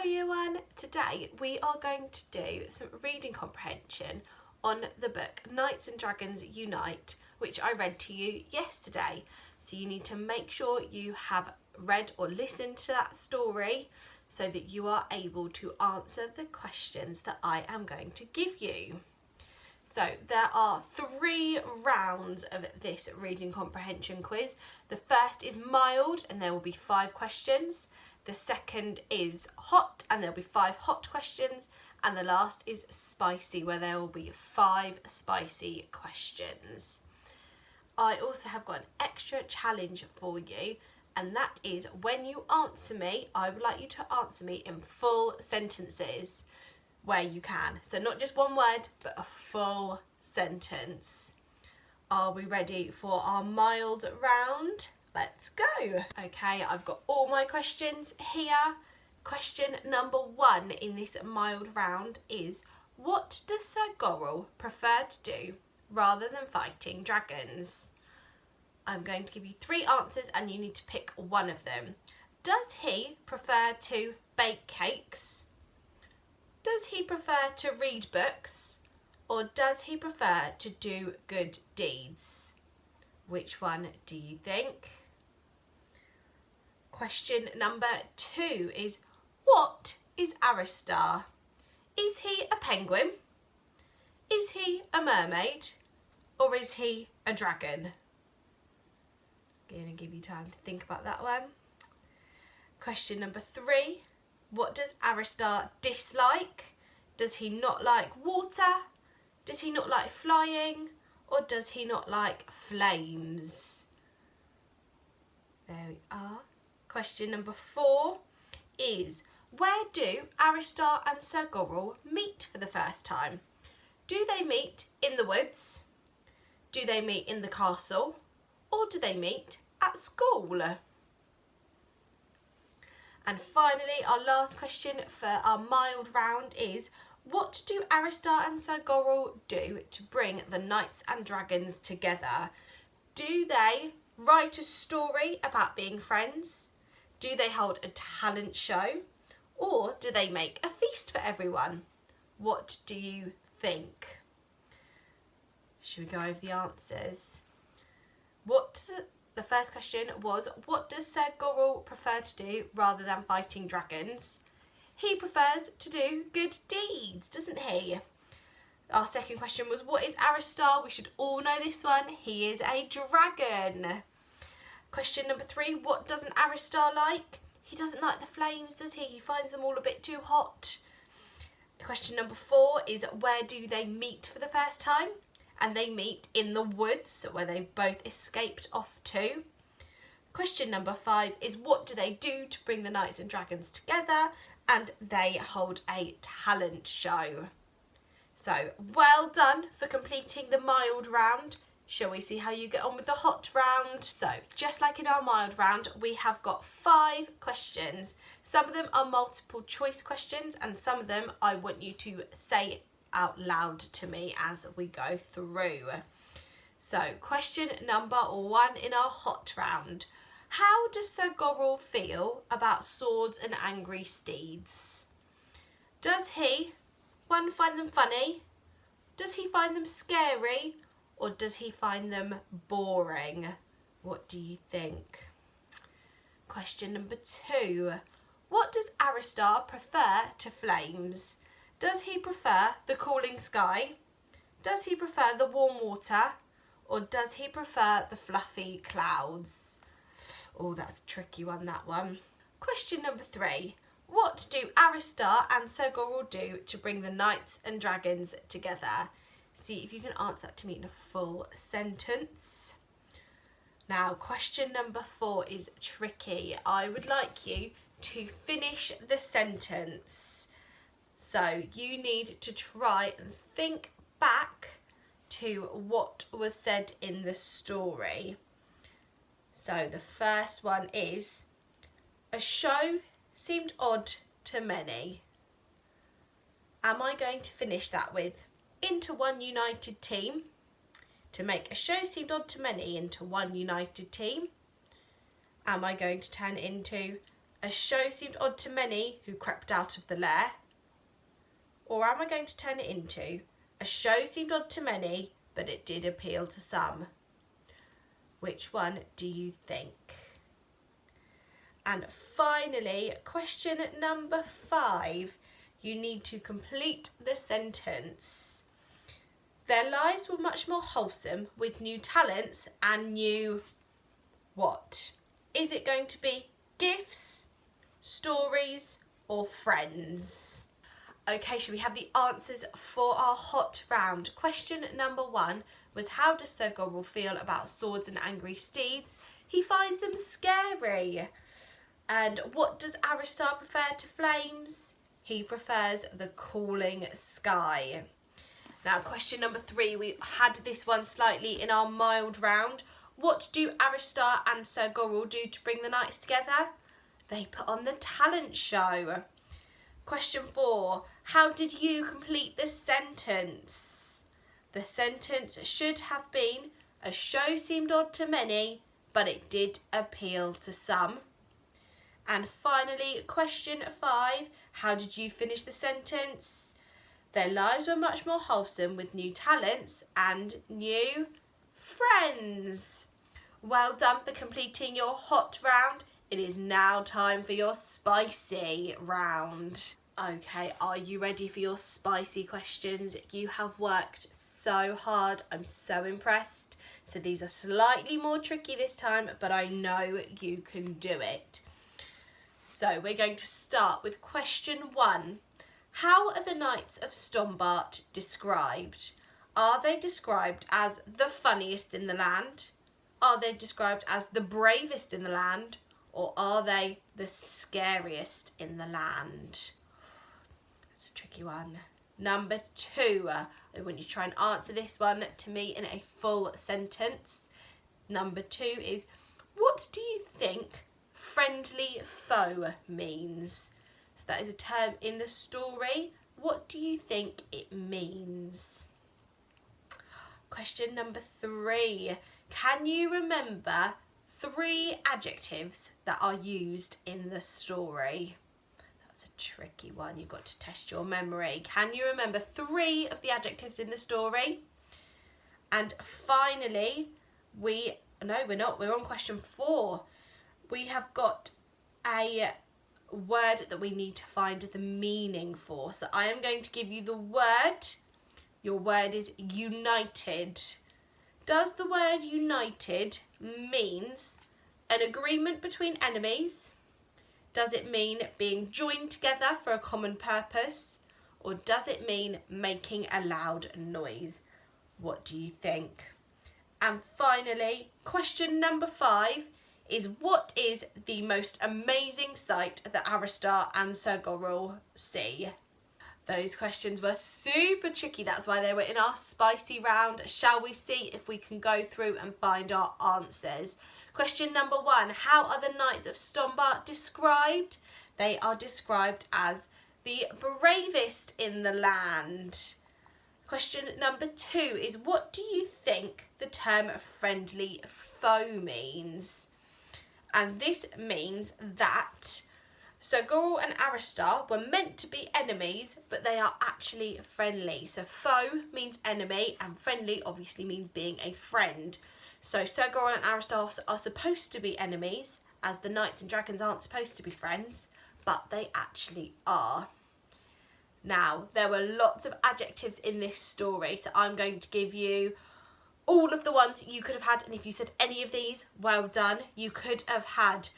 Hello Year 1, today we are going to do some reading comprehension on the book Knights and Dragons Unite, which I read to you yesterday. So you need to make sure you have read or listened to that story so that you are able to answer the questions that I am going to give you. So there are 3 rounds of this reading comprehension quiz. The first is mild and there will be 5 questions. The second is hot and there'll be 5 hot questions. And the last is spicy, where there will be 5 spicy questions. I also have got an extra challenge for you, and that is when you answer me, I would like you to answer me in full sentences where you can. So not just one word, but a full sentence. Are we ready for our mild round? Let's go. Okay, I've got all my questions here. Question number 1 in this mild round is, what does Sir Gorrel prefer to do rather than fighting dragons? I'm going to give you 3 answers and you need to pick one of them. Does he prefer to bake cakes? Does he prefer to read books? Or does he prefer to do good deeds? Which one do you think? Question number 2 is, what is Aristar? Is he a penguin? Is he a mermaid? Or is he a dragon? I'm going to give you time to think about that one. Question number 3, what does Aristar dislike? Does he not like water? Does he not like flying? Or does he not like flames? There we are. Question number 4 is, where do Aristar and Sir Gorrel meet for the first time? Do they meet in the woods? Do they meet in the castle? Or do they meet at school? And finally, our last question for our mild round is, what do Aristar and Sir Gorrel do to bring the Knights and Dragons together? Do they write a story about being friends? Do they hold a talent show? Or do they make a feast for everyone? What do you think? Should we go over the answers? The first question was, what does Sir Gorrel prefer to do rather than fighting dragons? He prefers to do good deeds, doesn't he? Our second question was, what is Aristar? We should all know this one. He is a dragon. Question number 3, what doesn't Aristar like? He doesn't like the flames, does he? He finds them all a bit too hot. Question number 4 is, where do they meet for the first time? And they meet in the woods, where they've both escaped off to. Question number 5 is, what do they do to bring the Knights and Dragons together? And they hold a talent show. So, well done for completing the mild round. Shall we see how you get on with the hot round? So, just like in our mild round, we have got 5 questions. Some of them are multiple choice questions and some of them I want you to say out loud to me as we go through. So, question number 1 in our hot round. How does Sir Gorrel feel about swords and angry steeds? Does he, 1, find them funny? Does he find them scary? Or does he find them boring? What do you think? Question number 2. What does Aristar prefer to flames? Does he prefer the cooling sky? Does he prefer the warm water? Or does he prefer the fluffy clouds? Oh, that's a tricky one, that one. Question number 3. What do Aristar and Sir Gorrel do to bring the Knights and Dragons together? See if you can answer that to me in a full sentence. Now, question number 4 is tricky. I would like you to finish the sentence. So you need to try and think back to what was said in the story. So the first one is, a show seemed odd to many. Am I going to finish that with, into one united team? To make a show seemed odd to many into one united team? Am I going to turn it into, A show seemed odd to many who crept out of the lair? Or am I going to turn it into, a show seemed odd to many, but it did appeal to some? Which one do you think? And finally, question number 5. You need to complete the sentence. Their lives were much more wholesome with new talents and new what? Is it going to be gifts, stories, or friends? Okay, shall we have the answers for our hot round? Question number 1 was, how does Sir Gorrel feel about swords and angry steeds? He finds them scary. And what does Aristar prefer to flames? He prefers the cooling sky. Now, question number 3, we had this one slightly in our mild round. What do Aristar and Sir Gorrel do to bring the knights together? They put on the talent show. Question 4, how did you complete the sentence? The sentence should have been, a show seemed odd to many, but it did appeal to some. And finally, question 5, how did you finish the sentence? Their lives were much more wholesome with new talents and new friends. Well done for completing your hot round. It is now time for your spicy round. Okay, are you ready for your spicy questions? You have worked so hard. I'm so impressed. So these are slightly more tricky this time, but I know you can do it. So we're going to start with question 1. How are the Knights of Stombart described? Are they described as the funniest in the land? Are they described as the bravest in the land? Or are they the scariest in the land? That's a tricky one. Number 2, I want you to try and answer this one to me in a full sentence. Number 2 is, what do you think friendly foe means? So that is a term in the story. What do you think it means? Question number 3. Can you remember 3 adjectives that are used in the story? That's a tricky one. You've got to test your memory. Can you remember 3 of the adjectives in the story? And finally, we're on question 4. We have got a word that we need to find the meaning for. So I am going to give you the word. Your word is united. Does the word united means an agreement between enemies? Does it mean being joined together for a common purpose? Or does it mean making a loud noise? What do you think? And finally, question number 5 is, what is the most amazing sight that Aristar and Sir Gorrel see? Those questions were super tricky. That's why they were in our spicy round. Shall we see if we can go through and find our answers? Question number 1. How are the Knights of Stombart described? They are described as the bravest in the land. Question number 2 is, what do you think the term friendly foe means? And this means that Sir Gorrel and Aristar were meant to be enemies, but they are actually friendly. So foe means enemy, and friendly obviously means being a friend. So Sir Gorrel and Aristar are supposed to be enemies, as the knights and dragons aren't supposed to be friends, but they actually are. Now, there were lots of adjectives in this story, so I'm going to give you all of the ones you could have had, and if you said any of these, well done. You could have had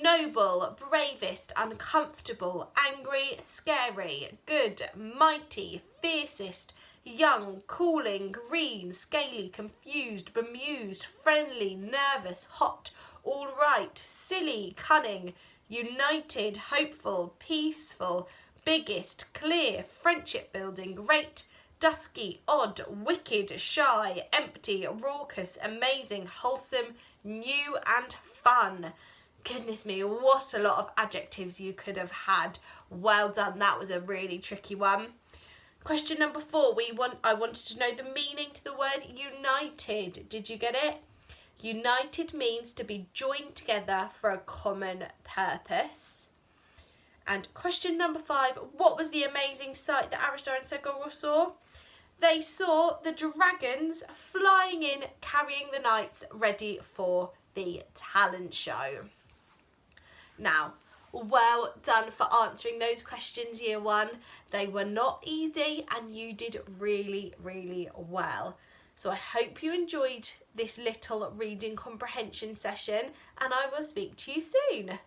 noble, bravest, uncomfortable, angry, scary, good, mighty, fiercest, young, cooling, green, scaly, confused, bemused, friendly, nervous, hot, all right, silly, cunning, united, hopeful, peaceful, biggest, clear, friendship building, great, dusky, odd, wicked, shy, empty, raucous, amazing, wholesome, new and fun. Goodness me, what a lot of adjectives you could have had. Well done, that was a really tricky one. Question number 4, I wanted to know the meaning to the word united. Did you get it? United means to be joined together for a common purpose. And question number 5, what was the amazing sight that Aristar and Segoror saw? They saw the dragons flying in, carrying the knights ready for the talent show. Now, well done for answering those questions, Year 1. They were not easy and you did really, really well. So I hope you enjoyed this little reading comprehension session, and I will speak to you soon.